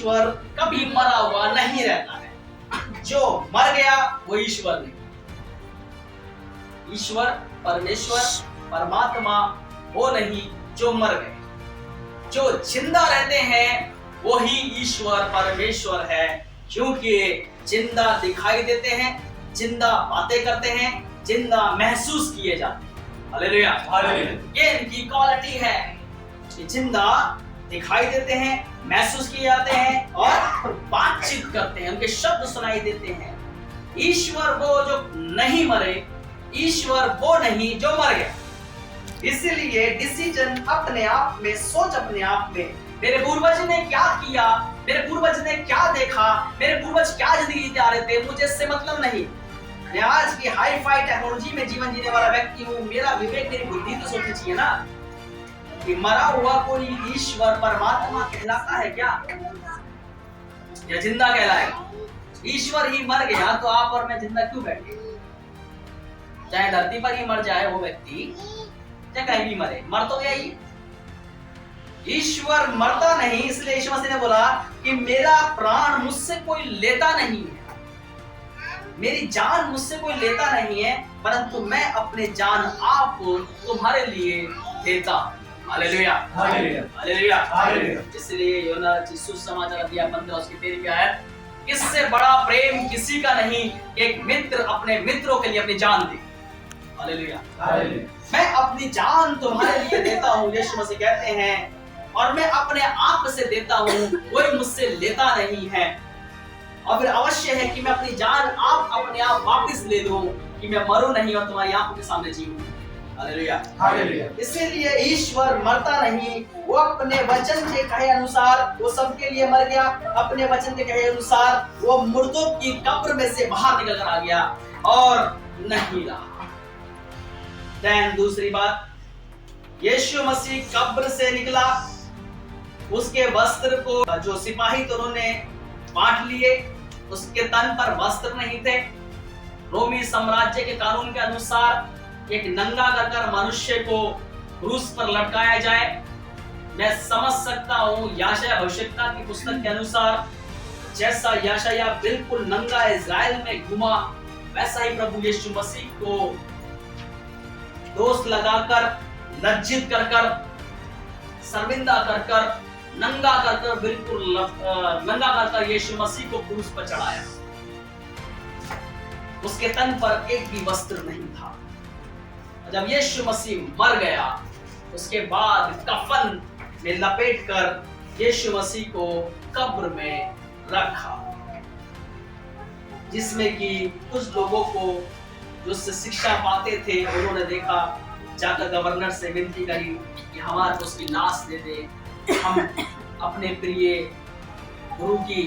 ईश्वर कभी मरा हुआ नहीं रहता है। जो मर गया वो ईश्वर नहीं। ईश्वर, परमेश्वर, परमात्मा वो नहीं जो मर गए। जो जिंदा रहते हैं वो ही ईश्वर परमेश्वर है, क्योंकि जिंदा दिखाई देते हैं, जिंदा बातें करते हैं, जिंदा महसूस किए जाते हैं। Hallelujah, hallelujah. ये इनकी क्वालिटी है कि जिंदा दिखाई देते हैं, महसूस किए जाते हैं और बातचीत करते हैं, उनके शब्द सुनाई देते हैं। ईश्वर वो जो नहीं मरे, ईश्वर वो नहीं जो मर गया। इसलिए डिसीजन अपने आप में, सोच अपने आप में, मेरे पूर्वज ने क्या किया, मेरे पूर्वज ने क्या देखा, मेरे पूर्वज क्या जिंदगी जी रहे थे, मुझे इससे मतलब नहीं। मैं आज की हाई फाई टेक्नोलॉजी में जीवन जीने वाला व्यक्ति हूँ। मेरा विवेक, मेरी बुद्धि तो सोचनी चाहिए ना कि मरा हुआ कोई ईश्वर परमात्मा कहलाता है क्या, या जिंदा कहलाएगा? ईश्वर ही मर गया तो आप और मैं जिंदा क्यों बैठे? चाहे धरती पर ही मर जाए वो व्यक्ति, चाहे कहीं भी मरे, मर तो गया ही। ईश्वर मरता नहीं, इसलिए यीशु मसीह ने बोला कि मेरा प्राण मुझसे कोई लेता नहीं है, मेरी जान मुझसे कोई लेता नहीं है, परंतु मैं अपने जान आप को तुम्हारे लिए देता। Hallelujah, hallelujah, hallelujah, hallelujah. इसलिए यूहन्ना सुसमाचार अध्याय 15 उसकी 13 आयत, इससे बड़ा प्रेम किसी का नहीं, एक मित्र अपने मित्रों के लिए अपनी जान दे। Hallelujah, hallelujah. मैं अपनी जान तुम्हारे लिए देता हूँ, यीशु मसीह कहते हैं, और मैं अपने आप से देता हूँ, कोई मुझसे लेता नहीं है। और फिर अवश्य है कि मैं अपनी जान आप अपने आप वापस ले लूं, कि मैं मरूं नहीं और तुम्हारी आंखों के सामने जीऊं। Hallelujah, hallelujah. इसलिए ईश्वर मरता नहीं, वो अपने वचन के कहे अनुसार वो सबके लिए मर गया। अपने वचन के कहे अनुसार वो मुर्दों की कब्र में से बाहर निकल कर आ गया और नहीं रहा। देन दूसरी बात, यीशु मसीह कब्र से निकला, उसके वस्त्र को जो सिपाही तो उन्होंने बांट लिए, उसके तन पर वस्त्र नहीं थे। रोमी साम्राज्य के कानून के अनुसार एक नंगा कर मनुष्य को क्रूस पर लटकाया जाए। मैं समझ सकता हूँ यशायाह भविष्यद्वक्ता की पुस्तक के अनुसार, जैसा यशायाह बिल्कुल नंगा इज़राइल में घुमा, वैसा ही प्रभु यीशु मसीह को दोष लगाकर, लज्जित कर कर, शर्मिंदा कर कर, नंगा कर कर, बिल्कुल नंगा कर कर यीशु मसीह को क्रूस पर चढ़ाया। उसके तन पर एक भी वस्त्र नहीं था। जब यीशु मसीह मर गया, उसके बाद कफन में लपेटकर यीशु मसीह को कब्र में रखा, जिसमें कि कुछ लोगों को जो उससे शिक्षा पाते थे, उन्होंने देखा, जाकर गवर्नर से विनती करी कि हमारे को उसकी लाश दे दे, हम अपने प्रिय गुरु की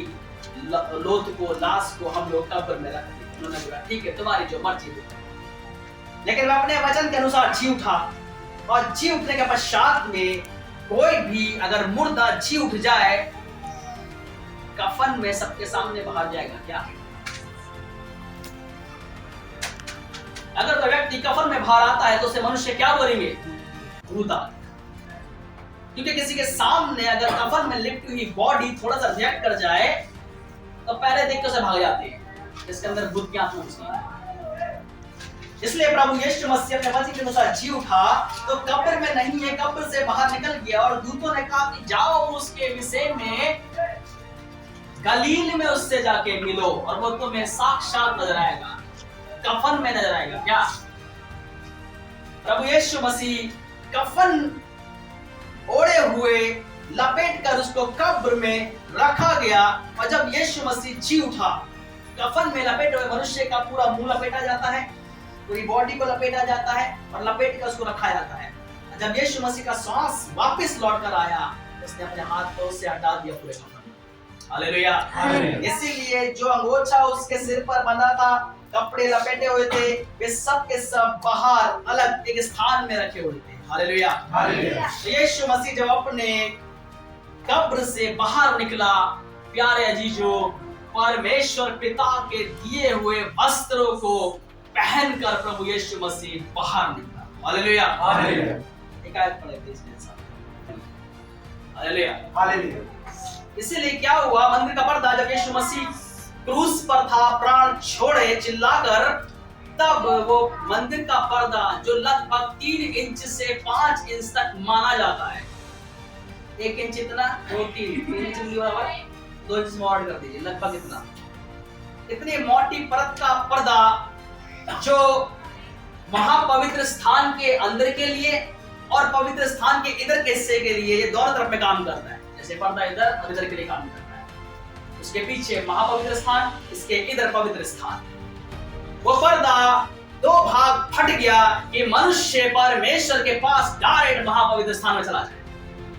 लोथ को, लाश को हम लोग कब्र में रख दें। उन्होंने बोला ठीक है, तुम्हारी जो मर्जी हो। लेकिन वह अपने वचन के अनुसार जी उठा, और जी उठने के पश्चात में कोई भी अगर मुर्दा जी उठ जाए, कफन में सबके सामने बाहर जाएगा क्या? अगर तो व्यक्ति कफन में बाहर आता है तो उसे मनुष्य क्या बोलेंगे? भूता। क्योंकि किसी के सामने अगर कफन में लिपटी हुई बॉडी थोड़ा सा रिएक्ट कर जाए तो पहले देख के उसे भाग जाते हैं, इसके अंदर भूत की आत्मा घुसी है। इसलिए प्रभु यीशु मसीह अपने वचन के अनुसार जी उठा तो कब्र में नहीं है, कब्र से बाहर निकल गया, और दूतों ने कहा कि जाओ उसके विषय में गलील में उससे जाके मिलो और वो तुम्हें साक्षात नजर आएगा, कफन में नजर आएगा। क्या? प्रभु यीशु मसीह कफन ओढ़े हुए लपेट कर उसको कब्र में रखा गया, और जब यीशु मसीह जी उठा, कफन में लपेटे हुए मनुष्य का पूरा मुंह लपेटा जाता है, पूरी बॉडी को लपेटा जाता है और लपेट कर उसको रखा जाता है। जब यीशु मसीह का सांस वापस लौट कर आया, उसने अपने हाथ को उससे हटा दिया पूरे कफन। हालेलुया। इसीलिए जो अंगोछा उसके सिर पर बंधा था, कपड़े लपेटे हुए थे, वे सब के सब बाहर अलग एक स्थान में रखे हुए थे। Hallelujah, hallelujah. यीशु मसीह जब अपने कब्र से बाहर निकला, प्यारे अजीजों, परमेश्वर पिता के दिए हुए वस्त्रों को पहनकर प्रभु यीशु मसीह बाहर निकला। Hallelujah, hallelujah. एक आयत पढ़े प्लीज मेरे साथ। Hallelujah, hallelujah. इसीलिए क्या हुआ, मंदिर का पर्दा जब यीशु मसीह क्रूस पर था, प्राण छोड़े चिल्लाकर, तब वो मंदिर का पर्दा जो लगभग 3 इंच से 5 इंच तक माना जाता है, 1 इंच इतना, 3 इंच बराबर 2 इंच मॉड कर दीजिए, लगभग इतना, इतनी मोटी परत का पर्दा जो महापवित्र स्थान के अंदर के लिए और पवित्र स्थान के इधर के हिस्से के लिए, ये दोनों तरफ में काम करता है। जैसे पर्दा इधर और इधर के लिए काम करता है, उसके पीछे महापवित्र स्थान, इसके इधर पवित्र स्थान। वो पर्दा 2 भाग फट गया कि मनुष्य परमेश्वर के पास डायरेक्ट महापवित्र स्थान में चला जाए।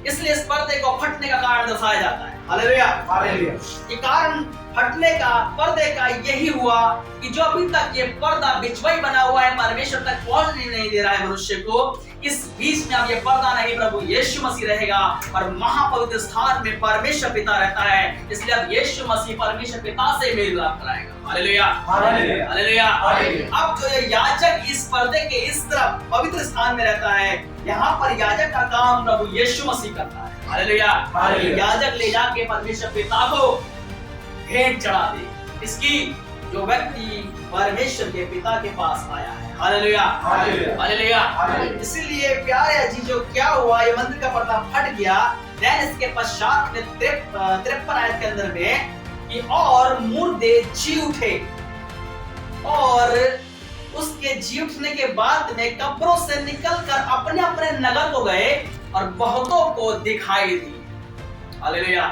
इसलिए इस पर्दे को फटने का कारण दर्शाया जाता है। Hallelujah, hallelujah. ये कारण फटने का, पर्दे का यही हुआ कि जो अभी तक ये पर्दा बिछवाई बना हुआ है, परमेश्वर तक पहुंचने नहीं दे रहा है मनुष्य को, इस बीच में अब ये पर्दा नहीं, प्रभु यीशु मसीह रहेगा और महापवित्र स्थान में परमेश्वर पिता रहता है। इसलिए अब यीशु मसीह परमेश्वर पिता से मेल मिलाप कराएगा। Hallelujah, hallelujah, hallelujah. अब जो ये याजक इस पर्दे के इस तरफ पवित्र स्थान में रहता है, यहाँ पर याजक का काम प्रभु यीशु मसीह करता है। हालेलुया, याजक ले जाके परमेश्वर पिता को भेंट चढ़ा दे, इसकी जो व्यक्ति परमेश्वर के पिता के पास आया है। Hallelujah, hallelujah. इसीलिए प्यारे जी, जो क्या हुआ, ये मंदिर का पर्दा फट गया। देन इसके पश्चात में 53 आयत के अंदर में कि और मुर्दे जी उठे, और उसके जी उठने के बाद में कब्रों से निकलकर अपने अपने नगर को गए और बहुतों को दिखाई दी। हालेलुया।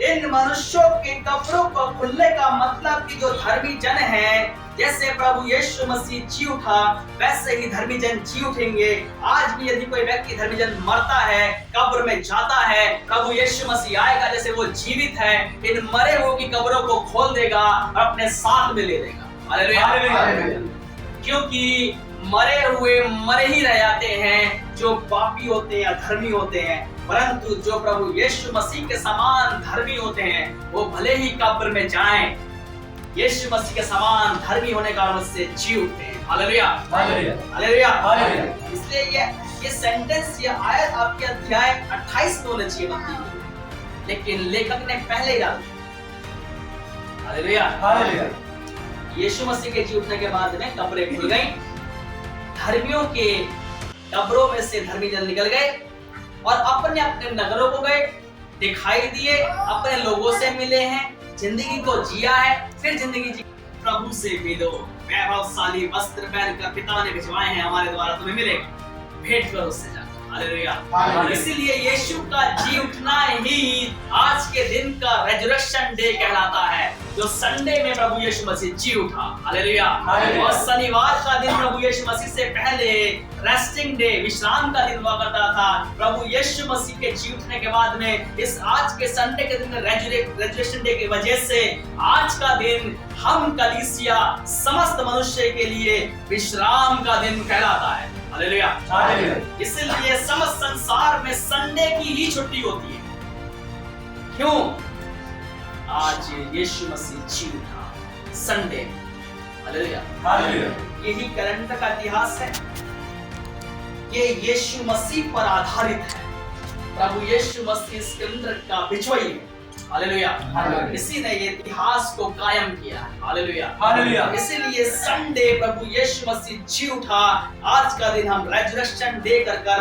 इन मनुष्यों के कब्रों को खुलने का मतलब कि जो धर्मी जन है, जैसे प्रभु यीशु मसीह जी उठा, वैसे ही धर्मी जन जी उठेंगे। आज भी यदि कोई व्यक्ति धर्मी जन मरता है, कब्र में जाता है, प्रभु यीशु मसीह आएगा जैसे वो जीवित है, इन मरे हुए की कब्रों को खोल देगा और अपने साथ में ले लेगा। हालेलुया। क्योंकि मरे हुए मरे ही रह जाते हैं, जो पापी होते हैं या धर्मी होते हैं, परंतु जो प्रभु यीशु मसीह के समान धर्मी होते हैं, वो भले ही कब्र में जाएं, यीशु मसीह के समान धर्मी होने का उससे जी उठते हैं। Hallelujah, hallelujah, hallelujah. इसलिए ये सेंटेंस, ये आयत आपके अध्याय 28 में होना चाहिए बनती है, लेकिन लेखक ने पहले ही डाल दिया। Hallelujah, hallelujah. यीशु मसीह के जी उठने के बाद में कब्रें खुल गईं, धर्मियों के कब्रों में से धर्मी जन निकल गए और अपने अपने नगरों को गए, दिखाई दिए, अपने लोगों से मिले हैं, जिंदगी को जिया है, फिर जिंदगी जी। प्रभु से मिलो, वैभवशाली वस्त्र पहनकर पिता ने भिजवाए हैं हमारे द्वारा, तुम्हें मिलेगा, भेंट करो उससे जाकर। हालेलुया। इसीलिए यीशु का जी उठना ही आज के दिन का रेजरेक्शन डे कहलाता है, जो संडे में प्रभु यीशु मसीह जी उठा। हालेलुया। और शनिवार का दिन प्रभु यीशु मसीह से पहले रेस्टिंग डे, विश्राम का दिन हुआ करता था। प्रभु यीशु मसीह के जी उठने के बाद में इस आज के संडे के दिन रेजरेक्शन डे की वजह से आज का दिन हम कलीसिया समस्त मनुष्य के लिए विश्राम का दिन कहलाता है। Hallelujah, hallelujah. इसलिए समस्त संसार में संडे की ही छुट्टी होती है। क्यों? आज यीशु मसीह जी उठा संडे। Hallelujah, hallelujah. यही कैलेंडर का इतिहास है, ये यीशु मसीह पर आधारित है। प्रभु यीशु मसीह इस कैलेंडर का बिछवाई है। हालेलुया, इसी ने ये इतिहास को कायम किया। Hallelujah, hallelujah. इसीलिए संडे प्रभु यीशु मसीह जी उठा, आज का दिन हम रेजरेक्शन डे कर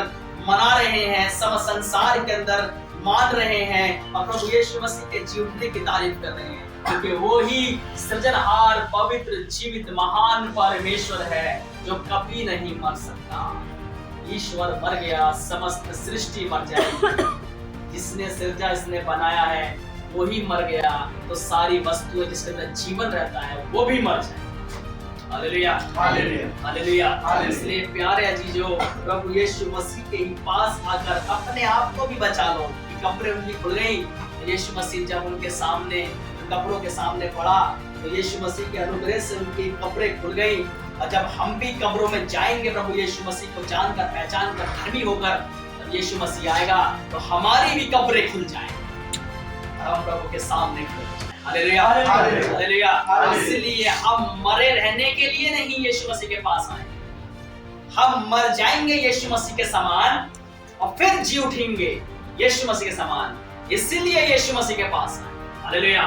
मना रहे हैं, समस्त संसार के अंदर मान रहे हैं और प्रभु यीशु मसीह के जी उठने की तारीफ कर रहे हैं, क्योंकि वो ही सृजनहार, पवित्र, जीवित, महान परमेश्वर है जो कभी नहीं मर सकता। ईश्वर मर गया, समस्त सृष्टि मर जाएगी। जिसने सृजा, जिसने बनाया है, वो ही मर गया, तो सारी वस्तुएं जिसके अंदर जीवन रहता है वो भी मर जाए। Hallelujah, hallelujah, hallelujah. इसलिए प्यारे अजीजों, प्रभु यीशु मसीह के ही पास आकर अपने आप को भी बचा लो। कब्रें उनकी खुल गई, यीशु मसीह जब उनके सामने, कब्रों के सामने पड़ा, तो यीशु मसीह के अनुग्रह से उनकी कब्रें खुल गई। और जब हम भी कब्रों में जाएंगे, प्रभु यीशु मसीह को जानकर, पहचान कर, धर्मी होकर, जब यीशु मसीह आएगा तो हमारी भी कब्रें खुल जाएंगी, हम प्रभु के सामने खड़े हो जाएं। Hallelujah, hallelujah. इसलिए हम मरे रहने के लिए नहीं यीशु मसीह के पास आए, हम मर जाएंगे यीशु मसीह के समान और फिर जी उठेंगे यीशु मसीह के समान। इसीलिए यीशु मसीह के पास आए। हालेलुया।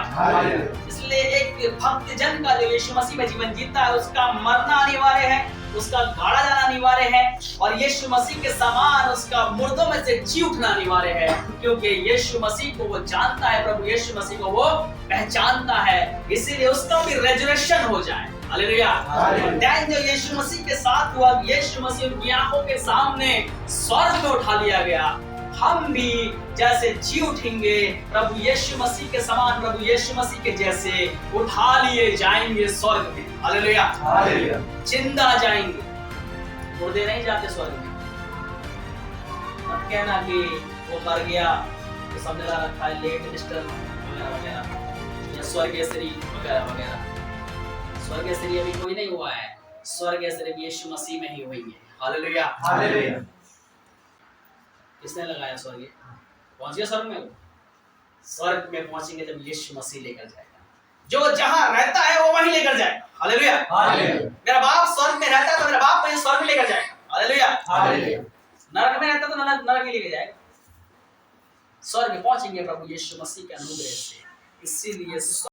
इसलिए एक भक्त जन का जो यीशु मसीह में जीवन जीता है उसका मरना अनिवार्य है, उसका गाड़ा जाना अनिवार्य है और यीशु मसीह के समान उसका मुर्दों में से जी उठना अनिवार्य है, क्योंकि यीशु मसीह को वो जानता है, प्रभु यीशु मसीह को वो पहचानता है, इसीलिए उसका भी रेजरेक्शन हो जाए। हालेलुया। दैन जो यीशु मसीह के साथ हुआ, यीशु मसीह उनकी आंखों के सामने स्वर्ग में उठा लिया गया, हम भी जैसे जी उठेंगे प्रभु यीशु मसीह के समान, प्रभु यीशु मसीह के जैसे उठा लिए जाएंगे स्वर्ग में। हालेलुया। जिंदा जाएंगे, मुर्दे नहीं जाते स्वर्ग में। मत कहना कि वो मर गया तो समझ रखा है लेट मिस्टर वगैरह वगैरह या स्वर्गीय शरीर वगैरह वगैरह। स्वर्गीय शरीर अभी कोई नहीं हुआ है, स्वर्गीय शरीर यीशु मसीह में ही हुई है। हालेलुया। किसने लगाया स्वर्ग? पहुंच गया स्वर्ग में? स्वर्ग में पहुंचेंगे जब यीशु मसीह लेकर जाएगा, जो जहां रहता है वो वहीं लेकर जाएगा। हालेलुया। मेरा बाप स्वर्ग में रहता है तो मेरा बाप मुझे स्वर्ग में लेकर जाएगा। हालेलुया। नरक में रहता तो नरक में लेकर जाएगा। स्वर्ग में पहुंचेंगे प्रभु यीशु मसीह के अनुग्रह से, इसीलिए